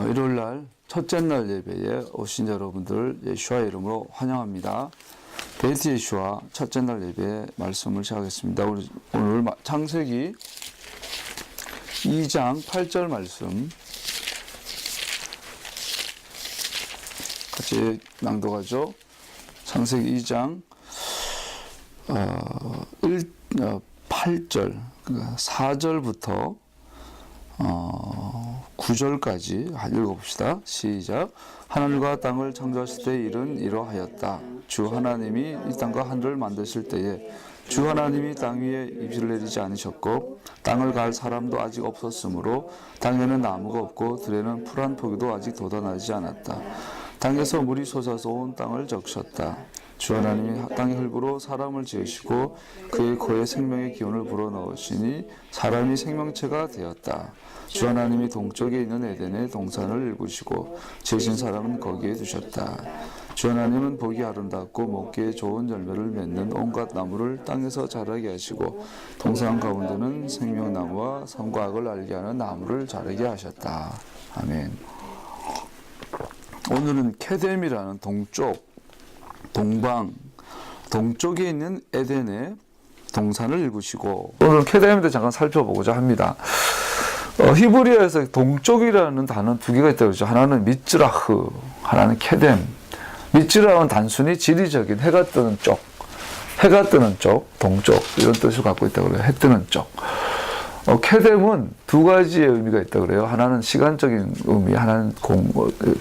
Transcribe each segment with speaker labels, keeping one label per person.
Speaker 1: 일요일날 첫째 날 예배에 오신 여러분들 예수와의 이름으로 환영합니다. 베이트 예수와 첫째 날 예배 말씀을 시작하겠습니다. 오늘 창세기 2장 8절 말씀 같이 낭독하죠. 창세기 2장 8절 4절부터 9절까지 읽어봅시다. 시작. 하늘과 땅을 창조하실 때 일은 이러하였다. 주 하나님이 이 땅과 하늘을 만드실 때에 주 하나님이 땅 위에 비를 내리지 않으셨고 땅을 갈 사람도 아직 없었으므로 땅에는 나무가 없고 들에는 풀 한 포기도 아직 돋아나지 않았다. 땅에서 물이 솟아서 온 땅을 적셨다. 주 하나님이 땅의 흙으로 사람을 지으시고 그의 코에 생명의 기운을 불어넣으시니 사람이 생명체가 되었다. 주 하나님이 동쪽에 있는 에덴의 동산을 일구시고 지으신 사람은 거기에 두셨다. 주 하나님은 보기 아름답고 먹기에 좋은 열매를 맺는 온갖 나무를 땅에서 자라게 하시고 동산 가운데는 생명나무와 선과 악을 알게 하는 나무를 자라게 하셨다. 아멘. 오늘은 케뎀이라는 동쪽에 있는 에덴의 동산을 일구시고, 오늘 케뎀에 대해 잠깐 살펴보고자 합니다. 히브리어에서 동쪽이라는 단어 두 개가 있다고 그러죠. 하나는 미츠라흐, 하나는 케뎀. 미츠라흐는 단순히 지리적인 해가 뜨는 쪽, 동쪽 이런 뜻을 갖고 있다고 그래요. 해 뜨는 쪽. 케뎀은 두 가지의 의미가 있다고 그래요. 하나는 시간적인 의미, 하나는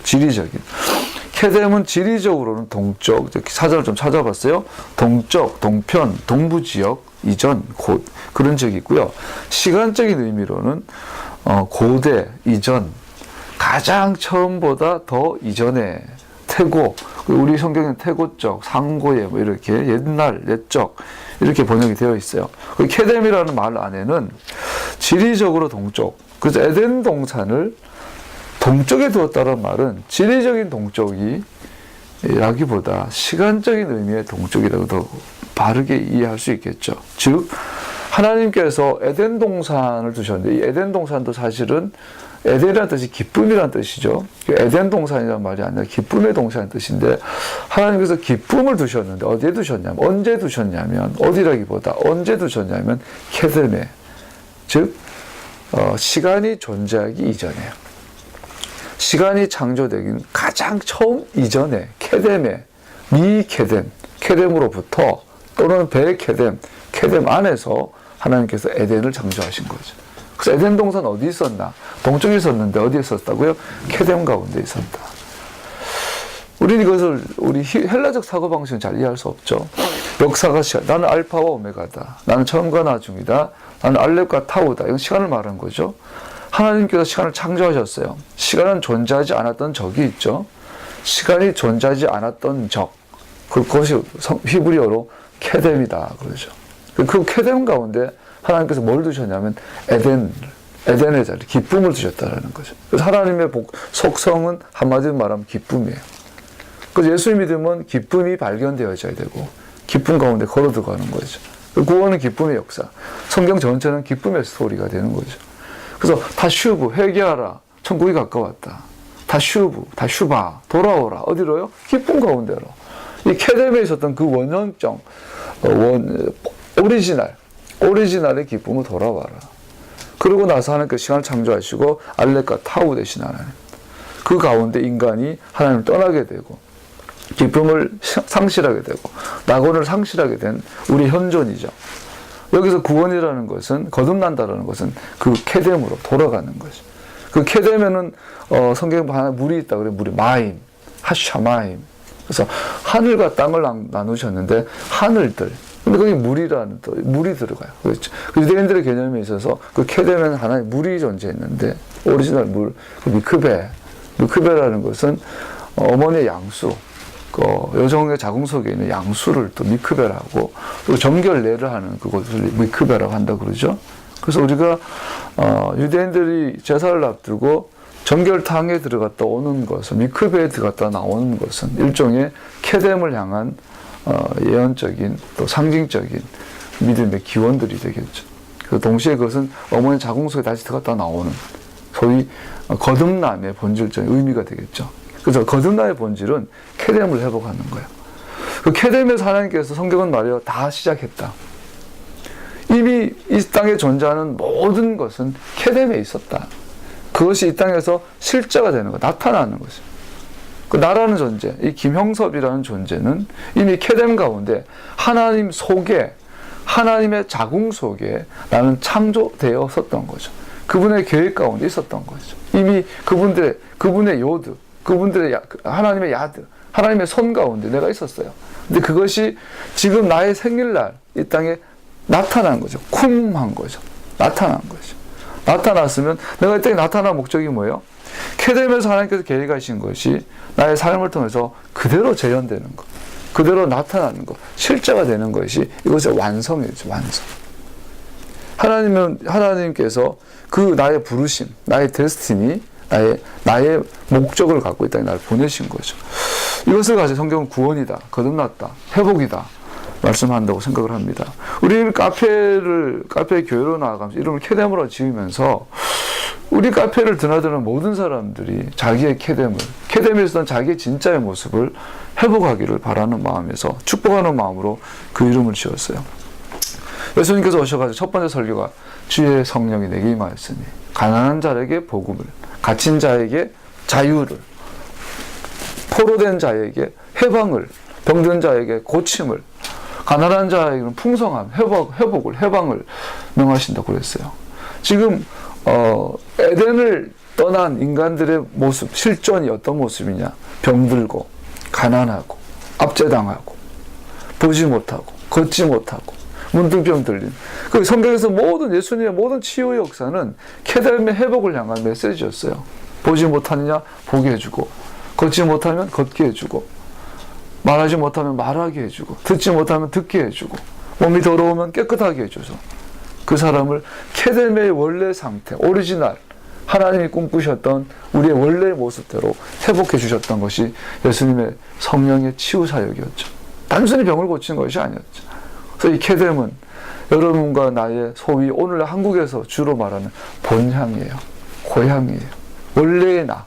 Speaker 1: 지리적인. 케뎀은 지리적으로는 동쪽, 사전을 좀 찾아봤어요. 동쪽, 동편, 동부지역, 이전, 곧 그런 지역이 있고요. 시간적인 의미로는 고대, 이전, 가장 처음보다 더 이전에 태고, 우리 성경에는 태고 쪽, 상고에 뭐 이렇게 옛날, 옛적 이렇게 번역이 되어 있어요. 케뎀이라는 말 안에는 지리적으로 동쪽, 그래서 에덴 동산을 동쪽에 두었다는 말은 지리적인 동쪽이라기보다 시간적인 의미의 동쪽이라고 더 바르게 이해할 수 있겠죠. 즉 하나님께서 에덴 동산을 두셨는데 이 에덴 동산도 사실은 에덴이라는 뜻이 기쁨이라는 뜻이죠. 에덴 동산이라는 말이 아니라 기쁨의 동산이라는 뜻인데 하나님께서 기쁨을 두셨는데 어디에 두셨냐면 언제 두셨냐면 어디라기보다 언제 두셨냐면 케뎀에, 즉 시간이 존재하기 이전에요. 시간이 창조되긴 가장 처음 이전에 케뎀에, 케뎀으로부터 또는 베케뎀 안에서 하나님께서 에덴을 창조하신 거죠. 그래서 에덴 동산 어디 있었나? 동쪽에 있었는데 어디에 있었다고요? 케뎀 가운데 있었다. 우리는 이것을 우리 헬라적 사고방식은 잘 이해할 수 없죠. 역사가 나는 알파와 오메가다. 나는 처음과 나중이다. 나는 알렙과 타우다. 이건 시간을 말하는 거죠. 하나님께서 시간을 창조하셨어요. 시간은 존재하지 않았던 적이 있죠. 시간이 존재하지 않았던 적, 그것이 히브리어로 케뎀이다 그러죠. 그 케뎀 가운데 하나님께서 뭘 두셨냐면 에덴의 자리, 기쁨을 두셨다는 거죠. 그래서 하나님의 속성은 한마디로 말하면 기쁨이에요. 그래서 예수 믿으면 기쁨이 발견되어져야 되고 기쁨 가운데 걸어 들어가는 거죠. 구원은 기쁨의 역사. 성경 전체는 기쁨의 스토리가 되는 거죠. 그래서 다슈브, 회개하라. 천국이 가까웠다. 다슈바, 돌아오라. 어디로요? 기쁨 가운데로. 이 케뎀에 있었던 그 원형적, 오리지널의 기쁨을 돌아와라. 그러고 나서 하나님께서 시간을 창조하시고 알렙과 타우 되신 하나님. 그 가운데 인간이 하나님을 떠나게 되고 기쁨을 상실하게 되고 낙원을 상실하게 된 우리 현존이죠. 여기서 구원이라는 것은, 거듭난다라는 것은 그 케뎀으로 돌아가는 거죠. 그 케뎀에는 성경에 하나 물이 있다 그래요. 물이 마임, 하샤마임. 그래서 하늘과 땅을 나누셨는데 하늘들. 근데 거기 물이 들어가요. 그렇죠. 유대인들의 개념에 있어서 그 케뎀에는 하나의 물이 존재했는데 오리지널 물, 그 미크베라는 것은 어머니의 양수. 여성의 자궁 속에 있는 양수를 또 미크베라고 또 정결례를 하는 그것을 미크베라고 한다 그러죠. 그래서 우리가 유대인들이 제사를 앞두고 정결탕에 들어갔다 오는 것은, 미크베에 들어갔다 나오는 것은 일종의 케뎀을 향한 예언적인 또 상징적인 믿음의 기원들이 되겠죠. 동시에 그것은 어머니 자궁 속에 다시 들어갔다 나오는 소위 거듭남의 본질적인 의미가 되겠죠. 그래서 거듭남의 본질은 케뎀을 회복하는 거예요. 그 케뎀에서 하나님께서 성경은 말이요 다 시작했다. 이미 이 땅에 존재하는 모든 것은 케뎀에 있었다. 그것이 이 땅에서 실제가 되는 거, 나타나는 것이죠. 그 나라는 존재, 이 김형섭이라는 존재는 이미 케뎀 가운데 하나님 속에, 하나님의 자궁 속에 나는 창조되었었던 거죠. 그분의 계획 가운데 있었던 거죠. 이미 그분의 요드, 하나님의 야드, 하나님의 손 가운데 내가 있었어요. 근데 그것이 지금 나의 생일날 이 땅에 나타난 거죠. 쿵한 거죠. 나타난 거죠. 나타났으면 내가 이 땅에 나타난 목적이 뭐예요? 케뎀에서 하나님께서 계획하신 것이 나의 삶을 통해서 그대로 재현되는 것, 그대로 나타나는 것, 실제가 되는 것이 이것의 완성이죠. 완성. 하나님께서 그 나의 부르심, 나의 데스티니, 나의 목적을 갖고 이 땅에 나를 보내신 거죠. 이것을 가지고 성경은 구원이다, 거듭났다, 회복이다 말씀한다고 생각을 합니다. 우리 카페 교회로 나아가면서 이름을 케뎀으로 지으면서 우리 카페를 드나드는 모든 사람들이 자기의 케뎀에 있었던 자기의 진짜의 모습을 회복하기를 바라는 마음에서 축복하는 마음으로 그 이름을 지었어요. 예수님께서 오셔가지고 첫 번째 설교가 주의 성령이 내게 임하였으니 가난한 자에게 복음을, 갇힌 자에게 자유를, 포로된 자에게 해방을, 병든 자에게 고침을, 가난한 자에게는 풍성함, 회복을, 해방을 명하신다고 그랬어요. 지금 에덴을 떠난 인간들의 모습, 실존이 어떤 모습이냐? 병들고, 가난하고, 압제당하고, 보지 못하고, 걷지 못하고, 문둥병 들린. 그 성경에서 예수님의 모든 치유의 역사는 케뎀의 회복을 향한 메시지였어요. 보지 못하느냐? 보게 해주고, 걷지 못하면 걷게 해주고, 말하지 못하면 말하게 해주고, 듣지 못하면 듣게 해주고, 몸이 더러우면 깨끗하게 해줘서 그 사람을 케뎀의 원래 상태, 오리지널, 하나님이 꿈꾸셨던 우리의 원래의 모습대로 회복해 주셨던 것이 예수님의 성령의 치유 사역이었죠. 단순히 병을 고친 것이 아니었죠. 그래서 이 케뎀은 여러분과 나의 소위 오늘 한국에서 주로 말하는 본향이에요. 고향이에요. 원래의 나.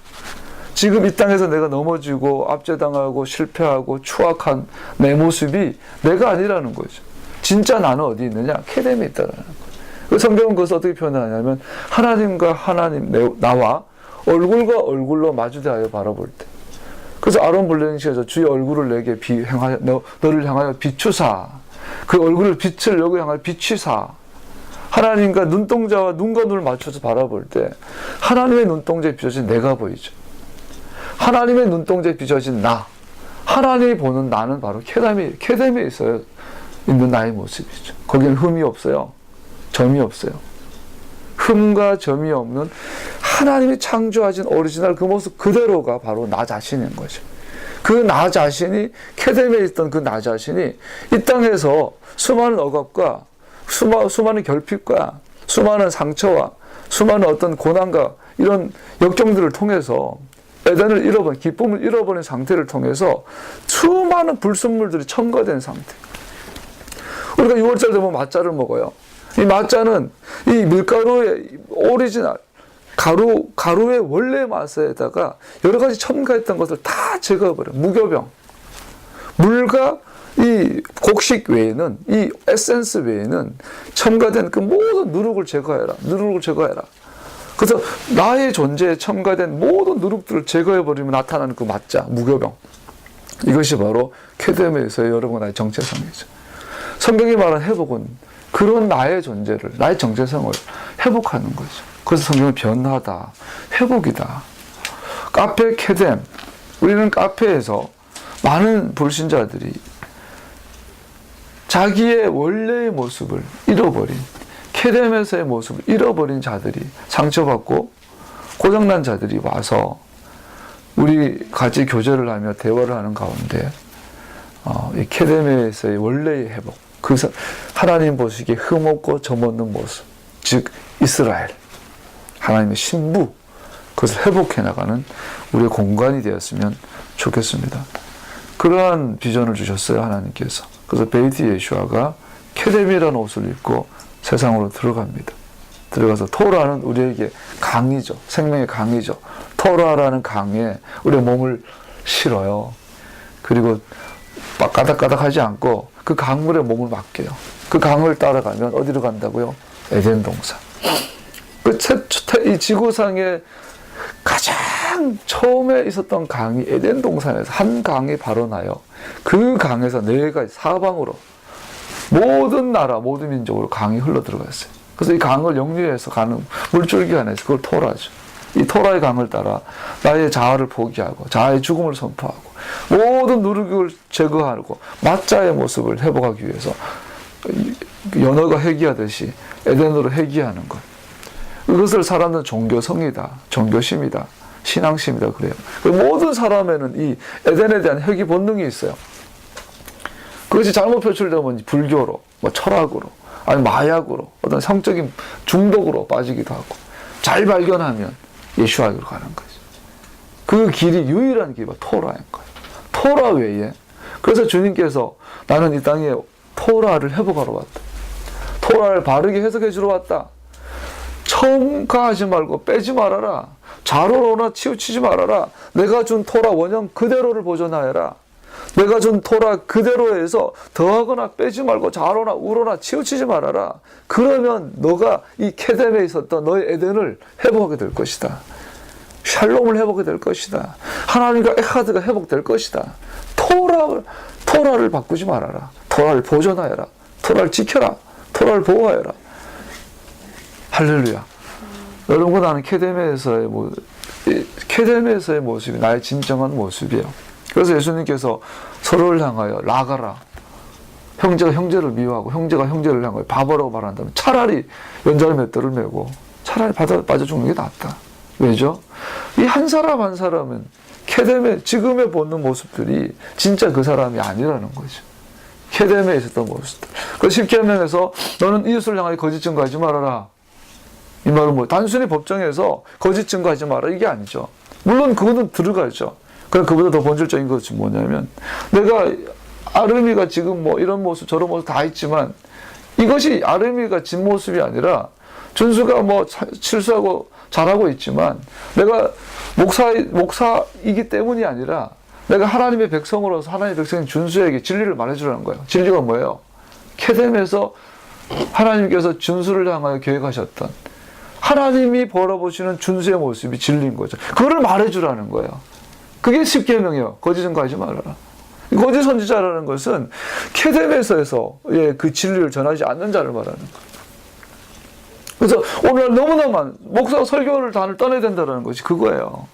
Speaker 1: 지금 이 땅에서 내가 넘어지고 압제당하고 실패하고 추악한 내 모습이 내가 아니라는 거죠. 진짜 나는 어디 있느냐? 케뎀에 있다라는 거예요. 그 성경은 그것을 어떻게 표현하냐면 하나님과 나와 얼굴과 얼굴로 마주대하여 바라볼 때. 그래서 아론 블레셋에서 주의 얼굴을 내게 너를 향하여 비추사. 그 얼굴을 빛을 여기 향하여 비추사. 하나님과 눈동자와 눈과 눈을 맞춰서 바라볼 때 하나님의 눈동자에 비춰진 내가 보이죠. 하나님의 눈동자에 비춰진 나. 하나님이 보는 나는 바로 케뎀에 있는 나의 모습이죠. 거기는 흠이 없어요. 점이 없어요. 흠과 점이 없는 하나님이 창조하신 오리지널 그 모습 그대로가 바로 나 자신인 거죠. 그 나 자신이, 케뎀에 있던 그 나 자신이 이 땅에서 수많은 억압과 수많은 결핍과 수많은 상처와 수많은 어떤 고난과 이런 역경들을 통해서 에덴을 기쁨을 잃어버린 상태를 통해서 수많은 불순물들이 첨가된 상태. 우리가 6월달 되면 맛자를 먹어요. 이 맛자는 이 밀가루의 오리지널, 가루의 원래 맛에다가 여러 가지 첨가했던 것을 다 제거해버려요. 무교병. 물과 이 곡식 외에는, 이 에센스 외에는 첨가된 그 모든 누룩을 제거해라. 그래서 나의 존재에 첨가된 모든 누룩들을 제거해버리면 나타나는 그 맛자, 무교병. 이것이 바로 케뎀에서의 여러분 나의 정체성이죠. 성경이 말하는 회복은 그런 나의 존재를, 나의 정체성을 회복하는 거죠. 그래서 성경은 변화다, 회복이다. 카페 케뎀. 우리는 카페에서 많은 불신자들이 자기의 원래의 모습을 잃어버린, 케뎀에서의 모습을 잃어버린 자들이, 상처받고 고장난 자들이 와서 우리 같이 교제를 하며 대화를 하는 가운데 이 케뎀에서의 원래의 회복, 하나님 보시기에 흠없고 점없는 모습, 즉 이스라엘, 하나님의 신부, 그것을 회복해 나가는 우리의 공간이 되었으면 좋겠습니다. 그러한 비전을 주셨어요, 하나님께서. 그래서 베이트 예슈아가 케뎀이라는 옷을 입고 세상으로 들어갑니다. 들어가서 토라는 우리에게 강이죠. 생명의 강이죠. 토라라는 강에 우리의 몸을 실어요. 그리고 까닥까닥하지 않고 그 강물에 몸을 맡겨요. 그 강을 따라가면 어디로 간다고요? 에덴 동산. 이 지구상에 가장 처음에 있었던 강이 에덴 동산에서 한 강이 바로 나요. 그 강에서 네 가지 사방으로 모든 나라, 모든 민족으로 강이 흘러 들어갔어요. 그래서 이 강을 역류해서 가는 물줄기가 안에서 그걸 토라죠. 이 토라의 강을 따라 나의 자아를 포기하고 자아의 죽음을 선포하고 모든 누룩을 제거하고 맞자의 모습을 회복하기 위해서 연어가 회귀하듯이 에덴으로 회귀하는 것. 이것을 사람들은 종교성이다, 종교심이다, 신앙심이다 그래요. 모든 사람에는 이 에덴에 대한 회귀 본능이 있어요. 그것이 잘못 표출되면 불교로, 철학으로, 아니 마약으로, 어떤 성적인 중독으로 빠지기도 하고, 잘 발견하면 예수와로 가는 거죠. 그 길이 유일한 길이 토라인 거예요. 토라 외에. 그래서 주님께서 나는 이 땅에 토라를 회복하러 왔다. 토라를 바르게 해석해 주러 왔다. 첨가하지 말고 빼지 말아라. 자로로나 치우치지 말아라. 내가 준 토라 원형 그대로를 보존하여라. 내가 준 토라 그대로에서 더하거나 빼지 말고 자로나 우로나 치우치지 말아라. 그러면 너가 이 케뎀에 있었던 너의 에덴을 회복하게 될 것이다. 샬롬을 회복하게 될 것이다. 하나님과 에하드가 회복될 것이다. 토라를 바꾸지 말아라. 토라를 보존하여라. 토라를 지켜라. 토라를 보호하여라. 할렐루야. 여러분과 나는 케뎀에서의 모습이 나의 진정한 모습이에요. 그래서 예수님께서 서로를 향하여 나가라. 형제가 형제를 미워하고 형제가 형제를 향하여 바보라고 말한다면 차라리 연자를 맷돌을 메고 차라리 빠져 죽는 게 낫다. 왜죠? 이 한 사람 한 사람은 케뎀의 지금의 보는 모습들이 진짜 그 사람이 아니라는 거죠. 케뎀에 있었던 모습들. 그래서 10계명에서 너는 이웃을 향하여 거짓 증거하지 말아라. 이 말은 단순히 법정에서 거짓 증거하지 마라 이게 아니죠. 물론 그거는 들어가죠. 그럼 그보다 더 본질적인 것이 뭐냐면 내가 아름이가 지금 이런 모습 저런 모습 다 있지만 이것이 아름이가 진 모습이 아니라 준수가 실수하고 잘하고 있지만 내가 목사이기 때문이 아니라 내가 하나님의 백성으로서 하나님의 백성인 준수에게 진리를 말해주라는 거예요. 진리가 뭐예요? 케뎀에서 하나님께서 준수를 향하여 계획하셨던 하나님이 바라보시는 준수의 모습이 진리인 거죠. 그거를 말해주라는 거예요. 그게 10계명이에요. 거짓 증거하지 말아라. 거짓 선지자라는 것은 케뎀에서의 그 진리를 전하지 않는 자를 말하는 거예요. 그래서 오늘 너무나 목사가 설교를 단을 떠내야 된다는 것이 그거예요.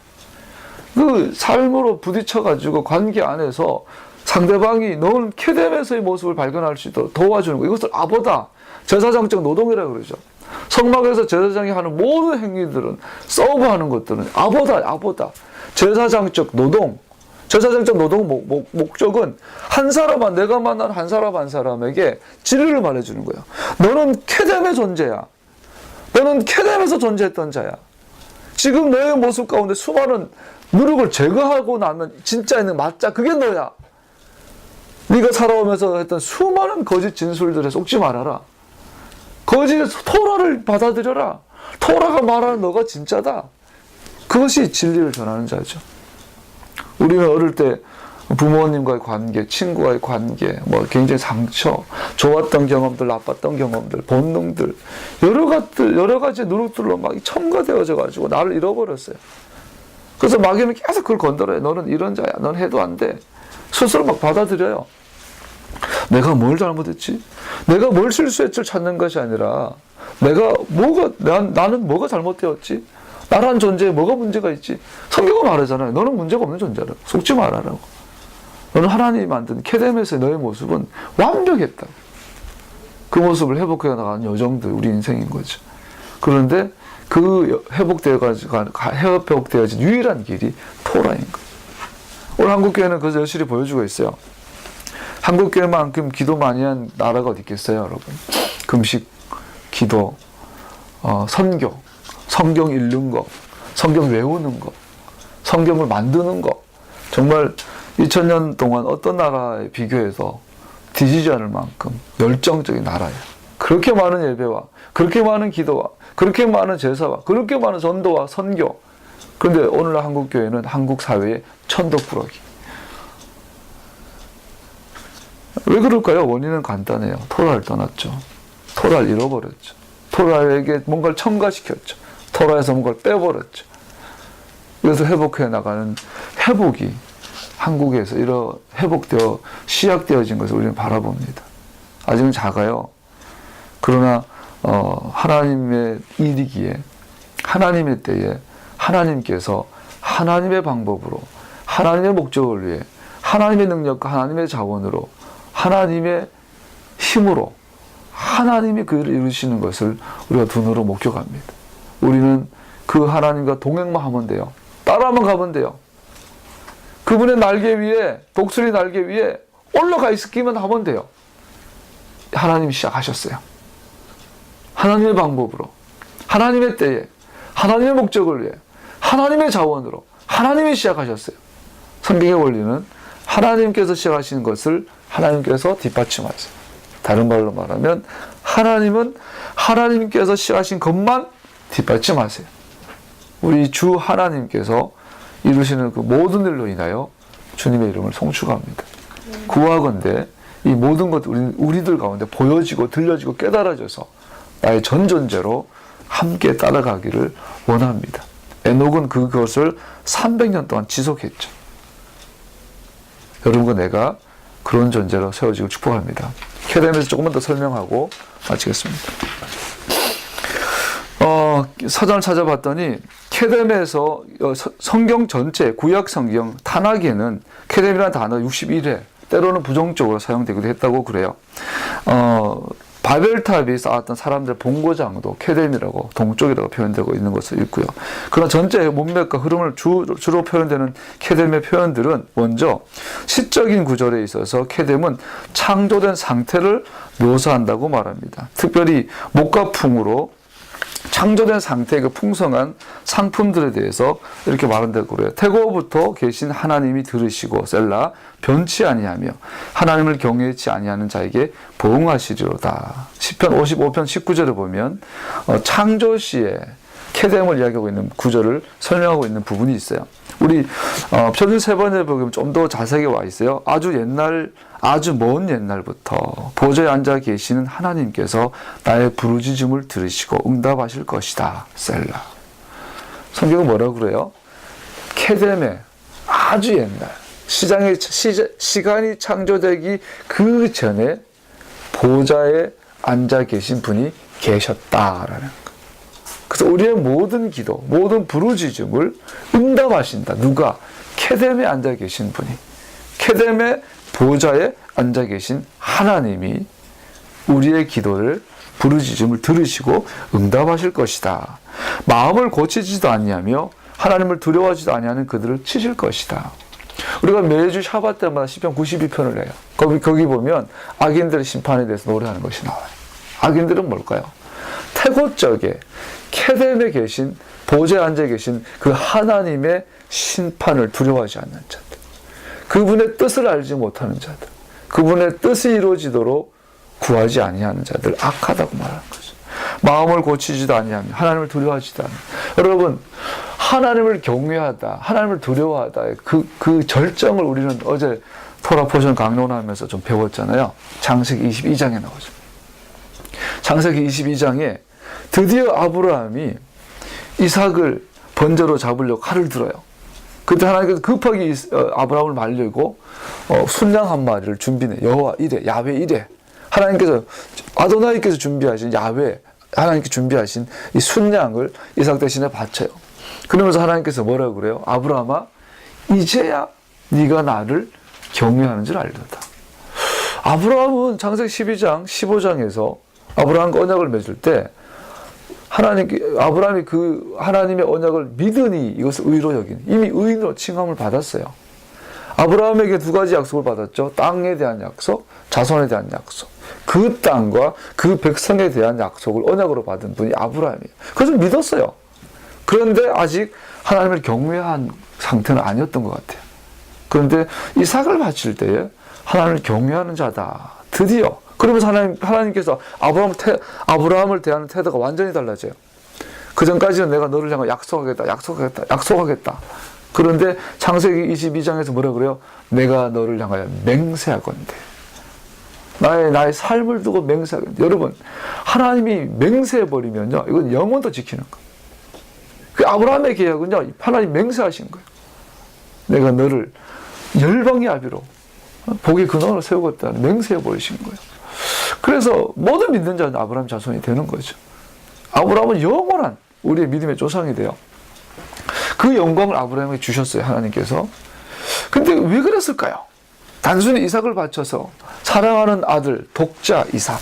Speaker 1: 그 삶으로 부딪혀가지고 관계 안에서 상대방이 너는 케뎀에서의 모습을 발견할 수 있도록 도와주는 거. 이것을 아보다, 제사장적 노동이라고 그러죠. 성막에서 제사장이 하는 모든 행위들은, 서브하는 것들은 아보다. 제사장적 노동, 목적은 내가 만난 한 사람 한 사람에게 진리를 말해주는 거예요. 너는 케뎀의 존재야. 너는 케뎀에서 존재했던 자야. 지금 너의 모습 가운데 수많은 누룩을 제거하고 나면 진짜 있는 맞자, 그게 너야. 네가 살아오면서 했던 수많은 거짓 진술들에 속지 말아라. 거짓 토라를 받아들여라. 토라가 말하는 너가 진짜다. 그것이 진리를 전하는 자죠. 우리는 어릴 때 부모님과의 관계, 친구와의 관계, 굉장히 상처, 좋았던 경험들, 나빴던 경험들, 본능들, 여러 가지 누룩들로 막 첨가되어져 가지고 나를 잃어버렸어요. 그래서 마귀는 계속 그걸 건드려요. 너는 이런 자야. 넌 해도 안 돼. 스스로 막 받아들여요. 내가 뭘 잘못했지? 내가 뭘 실수했지를 찾는 것이 아니라 나는 뭐가 잘못되었지? 나란 존재에 뭐가 문제가 있지? 성경은 말하잖아요. 너는 문제가 없는 존재라고. 속지 말아라고. 너는 하나님이 만든 케뎀에서의 너의 모습은 완벽했다. 그 모습을 회복해 나가는 여정들, 우리 인생인 거죠. 그런데 그 회복되어진 유일한 길이 토라인 거예요. 오늘 한국교회는 그것을 여실히 보여주고 있어요. 한국교회만큼 기도 많이 한 나라가 어디 있겠어요, 여러분? 금식, 기도, 선교, 성경 읽는 거, 성경 외우는 거, 성경을 만드는 거. 정말 2000년 동안 어떤 나라에 비교해서 뒤지지 않을 만큼 열정적인 나라예요. 그렇게 많은 예배와 그렇게 많은 기도와 그렇게 많은 제사와 그렇게 많은 전도와 선교. 그런데 오늘날 한국 교회는 한국 사회의 천덕꾸러기. 왜 그럴까요? 원인은 간단해요. 토라를 떠났죠. 토라를 잃어버렸죠. 토라에게 뭔가를 첨가시켰죠. 토라에서 뭔가를 빼버렸죠. 그래서 회복해 나가는 회복이 한국에서 이런 회복되어 시작되어진 것을 우리는 바라봅니다. 아직은 작아요. 그러나 하나님의 일이기에 하나님의 때에 하나님께서 하나님의 방법으로 하나님의 목적을 위해 하나님의 능력과 하나님의 자원으로 하나님의 힘으로 하나님이 그 일을 이루시는 것을 우리가 눈으로 목격합니다. 우리는 그 하나님과 동행만 하면 돼요. 따라만 가면 돼요. 그분의 날개 위에, 독수리 날개 위에 올라가 있기만 하면 돼요. 하나님이 시작하셨어요. 하나님의 방법으로, 하나님의 때에, 하나님의 목적을 위해, 하나님의 자원으로 하나님이 시작하셨어요. 성경의 원리는 하나님께서 시작하시는 것을 하나님께서 뒷받침하세요. 다른 말로 말하면 하나님은 하나님께서 시작하신 것만 뒷받침하세요. 우리 주 하나님께서 이루시는 그 모든 일로 인하여 주님의 이름을 송축합니다. 구하건대 이 모든 것 우리들 가운데 보여지고 들려지고 깨달아져서 나의 전 존재로 함께 따라가기를 원합니다. 에녹은 그것을 300년 동안 지속했죠. 여러분과 내가 그런 존재로 세워지고 축복합니다. 케뎀에서 조금만 더 설명하고 마치겠습니다. 사전을 찾아봤더니 케뎀에서 성경 전체 구약 성경 타나기에는 케뎀이라는 단어 61회 때로는 부정적으로 사용되기도 했다고 그래요. 바벨탑이 쌓았던 사람들의 본고장도 케뎀이라고 동쪽이라고 표현되고 있는 것을 읽고요. 그러나 전체 문맥과 흐름을 주로 표현되는 케뎀의 표현들은 먼저 시적인 구절에 있어서 케뎀은 창조된 상태를 묘사한다고 말합니다. 특별히 목가풍으로 창조된 상태의 그 풍성한 상품들에 대해서 이렇게 말한다고 그래요. 태고부터 계신 하나님이 들으시고 셀라 변치 아니하며 하나님을 경외치 아니하는 자에게 보응하시리로다. 시편 55편 19절을 보면 창조 시에 케뎀을 이야기하고 있는 구절을 설명하고 있는 부분이 있어요. 우리 표준 세 번에 보면 좀 더 자세하게 와 있어요. 아주 먼 옛날부터 보좌에 앉아 계시는 하나님께서 나의 부르짖음을 들으시고 응답하실 것이다. 셀라. 성경은 뭐라고 그래요? 케뎀의 아주 옛날 시간이 창조되기 그 전에 보좌에 앉아 계신 분이 계셨다라는 거. 그래서 우리의 모든 기도, 모든 부르짖음을 응답하신다. 누가? 케뎀에 앉아 계신 분이. 케뎀의 보좌에 앉아 계신 하나님이 우리의 기도를 부르짖음을 들으시고 응답하실 것이다. 마음을 고치지도 아니하며 하나님을 두려워하지도 아니하는 그들을 치실 것이다. 우리가 매주 샤bat 때마다 시편 92편을 해요. 거기 보면 악인들의 심판에 대해서 노래하는 것이 나와요. 악인들은 뭘까요? 태고적에 케뎀에 계신 보좌에 앉아 계신 그 하나님의 심판을 두려워하지 않는 자들. 그분의 뜻을 알지 못하는 자들. 그분의 뜻이 이루어지도록 구하지 아니하는 자들. 악하다고 말하는 거죠. 마음을 고치지도 아니하며 하나님을 두려워하지도 않아요. 여러분, 하나님을 경외하다, 하나님을 두려워하다 그 절정을 우리는 어제 토라 포션 강론하면서 좀 배웠잖아요. 창세기 22장에 나오죠. 창세기 22장에 드디어 아브라함이 이삭을 번제로 잡으려고 칼을 들어요. 그때 하나님께서 급하게 아브라함을 말리고 순양 한 마리를 준비해. 여호와 이래, 야훼 이래. 하나님께서 아도나이께서 준비하신 야훼, 하나님께 준비하신 이 순양을 이삭 대신에 바쳐요. 그러면서 하나님께서 뭐라고 그래요? 아브라함아, 이제야 네가 나를 경외하는 줄 알도다. 아브라함은 창세기 12장, 15장에서 아브라함과 언약을 맺을 때 아브라함이 그 하나님의 언약을 믿으니 이것을 의로 여긴, 이미 의인으로 칭함을 받았어요. 아브라함에게 두 가지 약속을 받았죠. 땅에 대한 약속, 자손에 대한 약속. 그 땅과 그 백성에 대한 약속을 언약으로 받은 분이 아브라함이에요. 그래서 믿었어요. 그런데 아직 하나님을 경외한 상태는 아니었던 것 같아요. 그런데 이삭을 바칠 때에 하나님을 경외하는 자다. 드디어 그러면서 하나님께서 아브라함을 대하는 태도가 완전히 달라져요. 그 전까지는 내가 너를 향해 약속하겠다. 그런데 창세기 22장에서 뭐라 그래요? 내가 너를 향하여 맹세하건대. 나의 삶을 두고 맹세하건대. 여러분, 하나님이 맹세해버리면요, 이건 영원도 지키는 거예요. 그 아브라함의 계약은요, 하나님 맹세하신 거예요. 내가 너를 열방의 아비로 복의 근원을 세우겠다. 맹세해버리신 거예요. 그래서 모든 믿는 자는 아브라함 자손이 되는 거죠. 아브라함은 영원한 우리의 믿음의 조상이 돼요. 그 영광을 아브라함에게 주셨어요, 하나님께서. 근데 왜 그랬을까요? 단순히 이삭을 바쳐서 사랑하는 아들, 독자 이삭.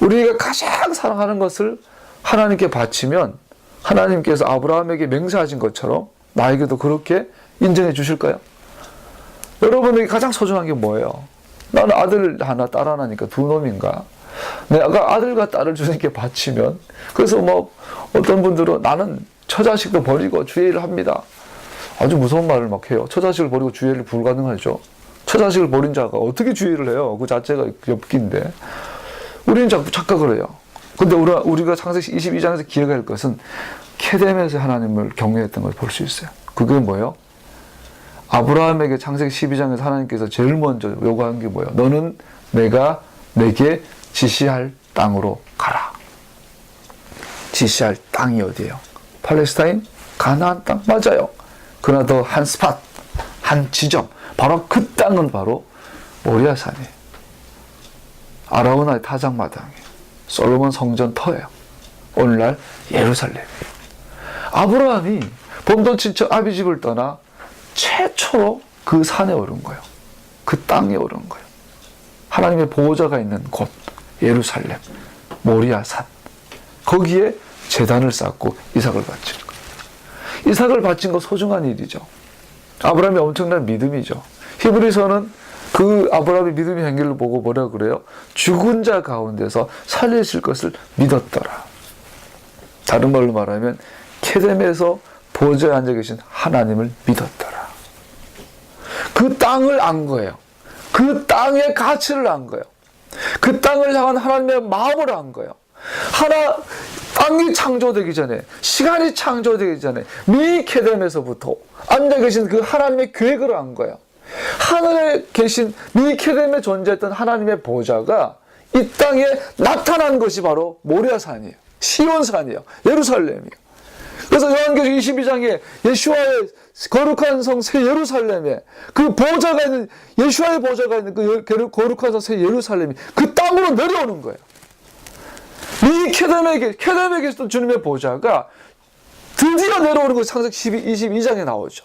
Speaker 1: 우리가 가장 사랑하는 것을 하나님께 바치면 하나님께서 아브라함에게 맹세하신 것처럼 나에게도 그렇게 인정해 주실까요? 여러분에게 가장 소중한 게 뭐예요? 나는 아들 하나, 딸 하나니까 두 놈인가? 내가 아들과 딸을 주님께 바치면, 그래서 뭐 어떤 분들은 나는 처자식도 버리고 주의를 합니다. 아주 무서운 말을 막 해요. 처자식을 버리고 주의를 불가능하죠. 처자식을 버린 자가 어떻게 주의를 해요? 그 자체가 엽기인데. 우리는 자꾸 착각을 해요. 근데 우리가 창세기 22장에서 기억할 것은 케뎀에서 하나님을 경외했던 걸 볼 수 있어요. 그게 뭐예요? 아브라함에게 창세기 12장에서 하나님께서 제일 먼저 요구한 게 뭐예요? 너는 내게 지시할 땅으로 가라. 지시할 땅이 어디예요? 팔레스타인? 가나안 땅? 맞아요. 그러나 더 한 스팟, 한 지점, 바로 그 땅은 바로 모리아산이에요. 아라우나의 타작마당이에요. 솔로몬 성전 터예요. 오늘날 예루살렘이에요. 아브라함이 본돈 친척 아비집을 떠나 최초로 그 산에 오른 거예요. 그 땅에 오른 거예요. 하나님의 보호자가 있는 곳, 예루살렘, 모리아산. 거기에 제단을 쌓고 이삭을 바친 거예요. 이삭을 바친 거 소중한 일이죠. 아브라함의 엄청난 믿음이죠. 히브리서는 그 아브라함의 믿음의 행위를 보고 뭐라 그래요? 죽은 자 가운데서 살리실 것을 믿었더라. 다른 말로 말하면 케뎀에서 보좌에 앉아 계신 하나님을 믿었더라. 그 땅을 안 거예요. 그 땅의 가치를 안 거예요. 그 땅을 향한 하나님의 마음을 안 거예요. 땅이 창조되기 전에, 시간이 창조되기 전에 미 케뎀에서부터 앉아 계신 그 하나님의 계획을 안 거예요. 하늘에 계신 미 케뎀에 존재했던 하나님의 보좌가 이 땅에 나타난 것이 바로 모리아산이에요. 시온산이에요. 예루살렘이에요. 그래서 요한계시록 22장에 예수와의 거룩한 성 새 예루살렘에 그 보좌가 있는, 예수와의 보좌가 있는 그 거룩한 성 새 예루살렘이 그 땅으로 내려오는 거예요. 이 케뎀에 계셨던 주님의 보좌가 드디어 내려오는 것이 창세기 22장에 나오죠.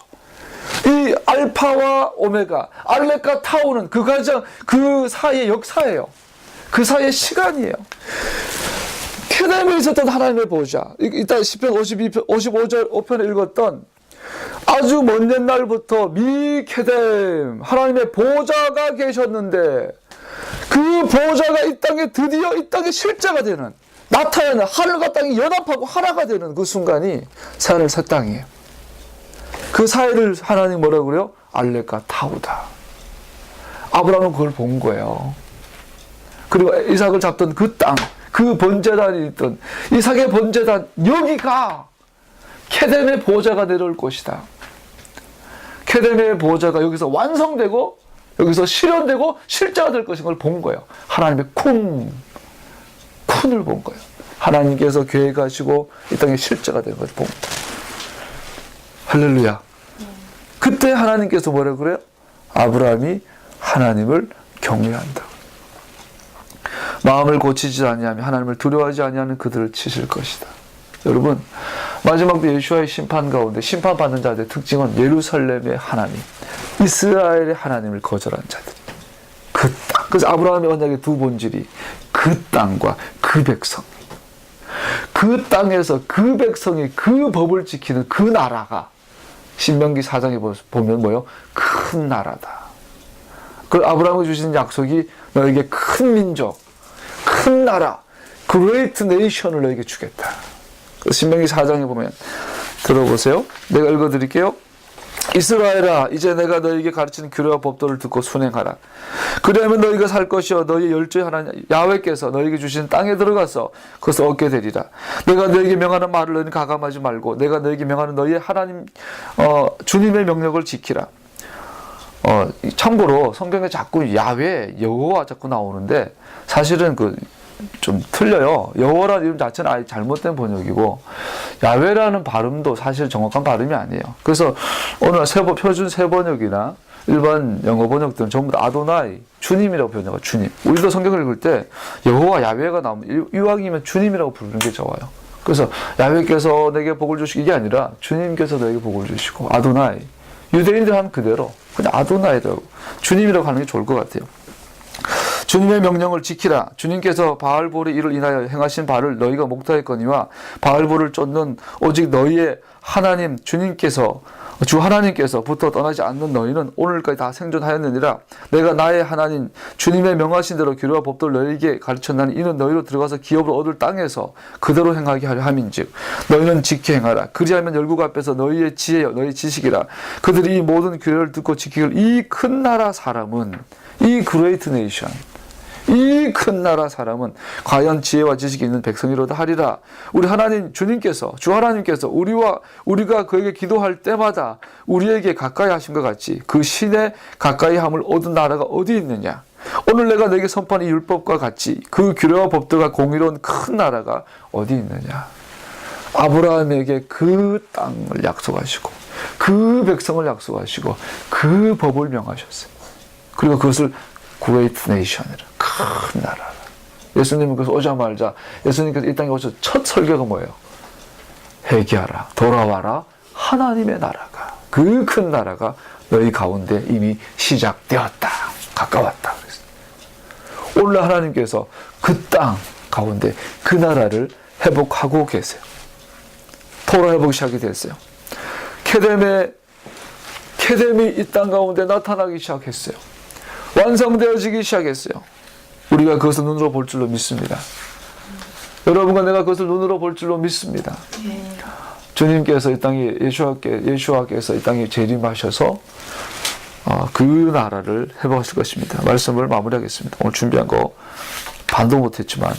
Speaker 1: 이 알파와 오메가, 알렉과 타우는 그 사이의 역사예요. 그 사이의 시간이에요. 케뎀에 있었던 하나님의 보좌. 이따 시편 55편에 읽었던 아주 먼 옛날부터 미 케뎀 하나님의 보좌가 계셨는데 그 보좌가 드디어 이 땅에 실제가 되는, 나타나는, 하늘과 땅이 연합하고 하나가 되는 그 순간이 새하늘 새 땅이에요. 그 사이를 하나님 뭐라고 그래요? 알렉과 타우다. 아브라함은 그걸 본 거예요. 그리고 이삭을 잡던 그 땅, 그 번제단이 있던 이삭의 번제단, 여기가 케뎀의 보좌가 내려올 곳이다. 케뎀의 보좌가 여기서 완성되고 여기서 실현되고 실제가 될 것인 걸 본 거예요. 하나님의 쿤을 본 거예요. 하나님께서 계획하시고 이 땅에 실제가 된 것을 본 거예요. 할렐루야. 그때 하나님께서 뭐라고 그래요? 아브라함이 하나님을 경외한다. 마음을 고치지 아니하며 하나님을 두려워하지 아니하는 그들을 치실 것이다. 여러분, 마지막도 예수와의 심판 가운데 심판받는 자들의 특징은 예루살렘의 하나님, 이스라엘의 하나님을 거절한 자들. 그 땅. 그래서 아브라함의 언약의 두 본질이 그 땅과 그 백성. 그 땅에서 그 백성이 그 법을 지키는 그 나라가 신명기 4장에 보면 뭐예요? 큰 나라다. 그 아브라함이 주신 약속이 너에게 큰 민족, 큰 나라, great nation을 너에게 주겠다. 신명기 4장에 보면 들어보세요. 내가 읽어드릴게요. 이스라엘아, 이제 내가 너에게 가르치는 규례와 법도를 듣고 순행하라. 그리하면 너희가 살 것이요 너희 열조의 하나님 야훼께서 너희에게 주신 땅에 들어가서 그것을 얻게 되리라. 내가 너에게 명하는 말을 너희는 가감하지 말고 내가 너에게 명하는 너희의 하나님 주님의 명령을 지키라. 참고로 성경에 자꾸 야훼, 여호와 자꾸 나오는데 사실은 좀 틀려요. 여호와라는 이름 자체는 아예 잘못된 번역이고 야훼라는 발음도 사실 정확한 발음이 아니에요. 그래서 오늘 표준 세번역이나 일반 영어 번역들은 전부 다 아도나이, 주님이라고 번역해요. 주님. 우리도 성경을 읽을 때 여호와, 야훼가 나오면 이왕이면 주님이라고 부르는 게 좋아요. 그래서 야훼께서 내게 복을 주시고 이게 아니라 주님께서 너에게 복을 주시고 아도나이. 유대인들 하면 그대로 그냥 아도나이라고 주님이라고 하는 게 좋을 것 같아요. 주님의 명령을 지키라. 주님께서 바알볼의 일을 인하여 행하신 바를 너희가 목도했거니와 바알볼을 쫓는 오직 너희의 하나님 주 하나님께서부터 떠나지 않는 너희는 오늘까지 다 생존하였느니라. 내가 나의 하나님 주님의 명하신 대로 규례와 법도를 너희에게 가르쳤나니 이는 너희로 들어가서 기업을 얻을 땅에서 그대로 행하게 하려 함인즉 너희는 지켜 행하라. 그리하면 열국 앞에서 너희의 지혜여 너희 지식이라. 그들이 이 모든 규례를 듣고 지키길 이 큰 나라 사람은 이 great nation 이 큰 나라 사람은 과연 지혜와 지식이 있는 백성이로다 하리라. 우리 하나님 주님께서 주 하나님께서 우리가 그에게 기도할 때마다 우리에게 가까이 하신 것 같이 그 신의 가까이 함을 얻은 나라가 어디 있느냐. 오늘 내가 너에게 선포한 이 율법과 같이 그 규례와 법도가 공의로운 큰 나라가 어디 있느냐. 아브라함에게 그 땅을 약속하시고 그 백성을 약속하시고 그 법을 명하셨어요. 그리고 그것을 great nation이라 큰 나라. 예수님은 그래서 오자마자 예수님께서 이 땅에 오셔서 첫 설교가 뭐예요? 회개하라, 돌아와라, 하나님의 나라가 그 큰 나라가 너희 가운데 이미 시작되었다, 가까웠다. 오늘 하나님께서 그 땅 가운데 그 나라를 회복하고 계세요. 토라 회복이 시작이 됐어요. 케뎀이 이 땅 가운데 나타나기 시작했어요. 완성되어지기 시작했어요. 우리가 그것을 눈으로 볼 줄로 믿습니다. 여러분과 내가 그것을 눈으로 볼 줄로 믿습니다. 주님께서 이 땅에 예수와께서 이 땅에 재림하셔서 그 나라를 회복하실 것입니다. 말씀을 마무리하겠습니다. 오늘 준비한 거 반도 못했지만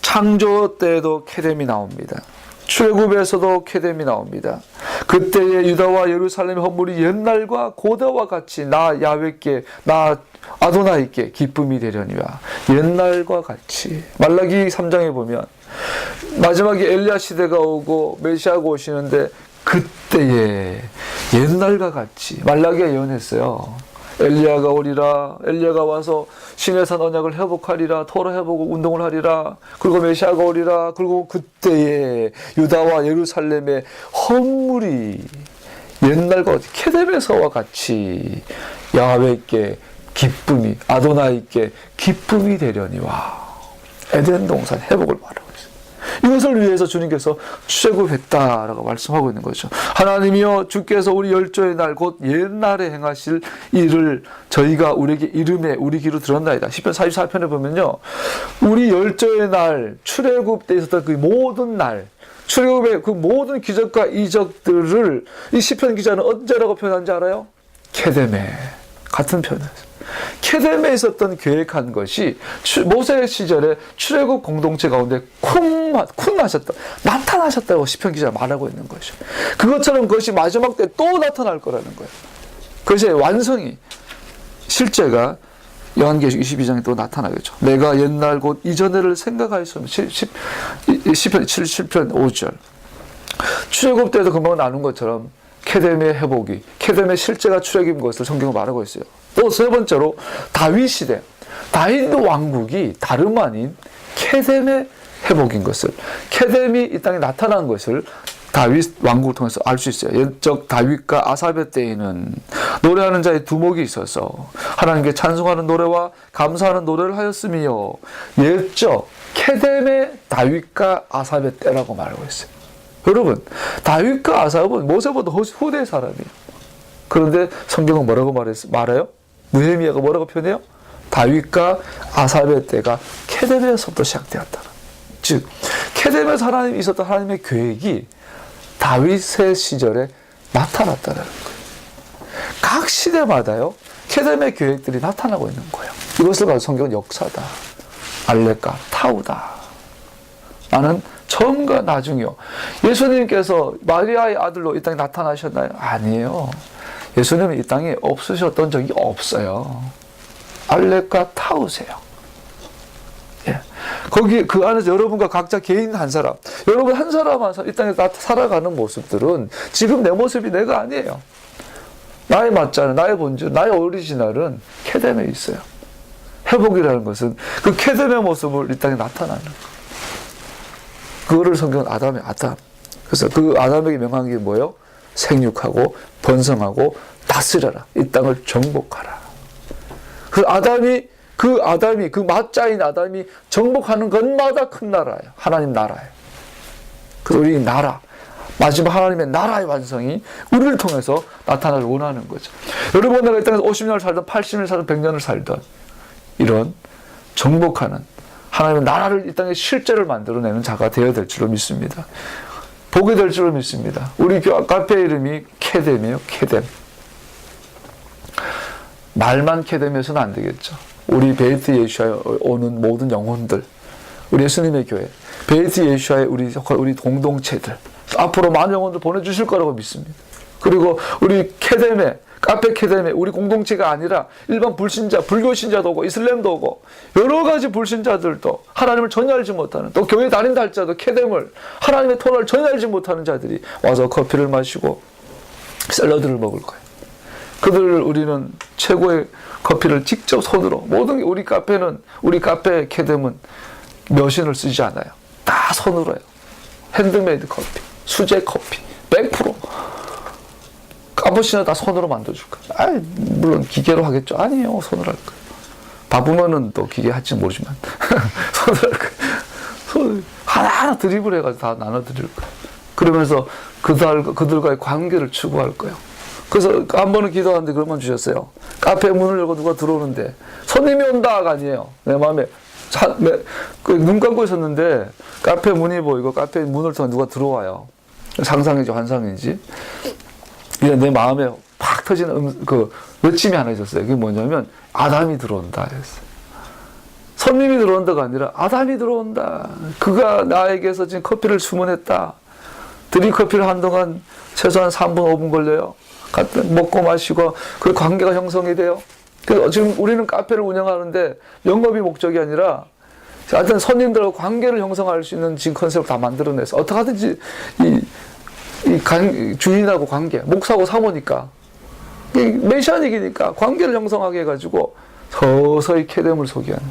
Speaker 1: 창조 때에도 케뎀이 나옵니다. 출애굽에서도 케뎀이 나옵니다. 그때의 유다와 예루살렘의 헌물이 옛날과 고대와 같이 나 야훼께 나 아도나이께 기쁨이 되려니와 옛날과 같이. 말라기 3장에 보면 마지막에 엘리야 시대가 오고 메시아가 오시는데 그때의 옛날과 같이 말라기가 예언했어요. 엘리야가 오리라. 엘리야가 와서 시내산 언약을 회복하리라. 토라 회복 운동을 하리라. 그리고 메시아가 오리라. 그리고 그때의 유다와 예루살렘의 헌물이 옛날과 같이 케뎀에서와 같이 야훼께 기쁨이 아도나이께 기쁨이 되려니와 에덴 동산 회복을 말하고 있어요. 이것을 위해서 주님께서 출애굽했다라고 말씀하고 있는 거죠. 하나님이여 주께서 우리 열조의 날 곧 옛날에 행하실 일을 저희가 우리에게 이름에 우리 귀로 들었나이다. 시편 44편에 보면요. 우리 열조의 날 출애굽 때 있었던 그 모든 날 출애굽의 그 모든 기적과 이적들을 이 시편 기자는 언제라고 표현한지 알아요? 케뎀에 같은 표현이었어요. 케뎀에 있었던 계획한 것이 모세 시절에 출애굽 공동체 가운데 나타나셨다고 시편 기자가 말하고 있는 것이죠. 그것처럼 그것이 마지막 때 또 나타날 거라는 거예요. 그것의 완성이 실제가 요한계시록 22장에 또 나타나겠죠. 내가 옛날 곧 이전에를 생각하였으면 시편 77편 5절 출애굽 때도 금방 나눈 것처럼 케뎀의 회복이 케뎀의 실제가 출애굽인 것을 성경은 말하고 있어요. 또 세 번째로 다윗 시대 다윗 왕국이 다름 아닌 케뎀의 회복인 것을 케뎀이 이 땅에 나타난 것을 다윗 왕국을 통해서 알 수 있어요. 옛적 다윗과 아사베 때에는 노래하는 자의 두목이 있어서 하나님께 찬송하는 노래와 감사하는 노래를 하였으며 옛적 케뎀의 다윗과 아사베 때라고 말하고 있어요. 여러분 다윗과 아삽은 모세보다 후대 사람이에요. 그런데 성경은 뭐라고 말해요? 느헤미야가 뭐라고 표현해요? 다윗과 아삽의 때가 케뎀에서부터 시작되었다. 즉 케뎀에서 하나님이 있었던 하나님의 계획이 다윗의 시절에 나타났다는 거예요. 각 시대마다요, 케뎀의 계획들이 나타나고 있는 거예요. 이것을 가지고 성경은 역사다, 알레카, 타우다. 나는 처음과 나중이요. 예수님께서 마리아의 아들로 이 땅에 나타나셨나요? 아니에요. 예수님은 이 땅에 없으셨던 적이 없어요. 알레카 타우세요. 예. 거기 그 안에서 여러분과 각자 개인 한 사람, 여러분 한 사람 한 사람 이 땅에 살아가는 모습들은 지금 내 모습이 내가 아니에요. 나의 맞자는, 나의 본질, 나의 오리지널은 케뎀에 있어요. 회복이라는 것은 그 케뎀의 모습을 이 땅에 나타나는 거예요. 그거를 성경은 아담의 아담. 그래서 그 아담에게 명한 게 뭐예요? 생육하고 번성하고 다스려라. 이 땅을 정복하라. 그 아담이 그 맞자인 아담이 정복하는 것마다 큰 나라예요. 하나님 나라예요. 그래서 우리 나라, 마지막 하나님의 나라의 완성이 우리를 통해서 나타나길 원하는 거죠. 여러분, 내가 이 땅에서 50년을 살든 80년을 살든 100년을 살든 이런 정복하는 하나님의 나라를 이 땅에 실제를 만들어내는 자가 되어야 될 줄로 믿습니다. 보게 될 줄로 믿습니다. 우리 카페 이름이 케뎀이에요. 케뎀. 말만 케뎀에서는 안 되겠죠. 우리 베이트 예수아에 오는 모든 영혼들, 우리 예수님의 교회, 베이트 예수아의 우리 공동체들, 앞으로 많은 영혼들 보내주실 거라고 믿습니다. 그리고 우리 케뎀에, 카페 케뎀에 우리 공동체가 아니라 일반 불신자, 불교 신자도 오고 이슬람도 오고 여러 가지 불신자들도 하나님을 전혀 알지 못하는, 또 교회 다닌다 할지라도 케뎀을, 하나님의 토라를 전혀 알지 못하는 자들이 와서 커피를 마시고 샐러드를 먹을 거예요. 그들을 우리는 최고의 커피를 직접 손으로, 모든 게 우리 카페는, 우리 카페 케뎀은 머신을 쓰지 않아요. 다 손으로 해요. 핸드메이드 커피, 수제 커피, 100%. 아버지는 다 손으로 만들어줄 거예요. 물론 기계로 하겠죠. 아니에요. 손으로 할 거예요. 바쁘면은 또 기계 할지 모르지만 손으로 할 거예요. 하나하나 드립을 해가지고 다 나눠드릴 거예요. 그러면서 그들과의 관계를 추구할 거예요. 그래서 한 번은 기도하는데 그것만 주셨어요. 카페 문을 열고 누가 들어오는데 손님이 온다가 아니에요. 내 마음에 눈 감고 있었는데 카페 문이 보이고 카페 문을 통해 누가 들어와요. 상상이지 환상이지. 내 마음에 팍 터지는 외침이 하나 있었어요. 그게 뭐냐면 아담이 들어온다 했어요. 손님이 들어온다가 아니라 아담이 들어온다. 그가 나에게서 지금 커피를 주문했다. 드립커피를 한동안 최소한 3분 5분 걸려요. 먹고 마시고 그 관계가 형성이 돼요. 그래서 지금 우리는 카페를 운영하는데 영업이 목적이 아니라 하여튼 손님들과 관계를 형성할 수 있는 지금 컨셉을 다 만들어내서 어떻게 하든지 주인하고 관계, 목사하고 사모니까 메시아닉이니까 관계를 형성하게 해가지고 서서히 케뎀을 소개하는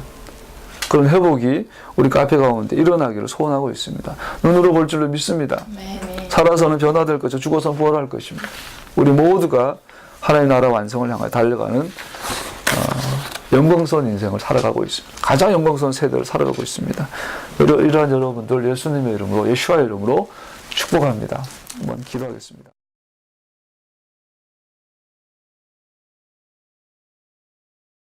Speaker 1: 그런 회복이 우리 카페 가운데 일어나기를 소원하고 있습니다. 눈으로 볼 줄로 믿습니다. 살아서는 변화될 것이고 죽어서는 부활할 것입니다. 우리 모두가 하나님의 나라 완성을 향해 달려가는 영광스러운 인생을 살아가고 있습니다. 가장 영광스러운 세대를 살아가고 있습니다. 이러한 여러분들 예수님의 이름으로, 예수와의 이름으로 축복합니다. 한번 기도하겠습니다.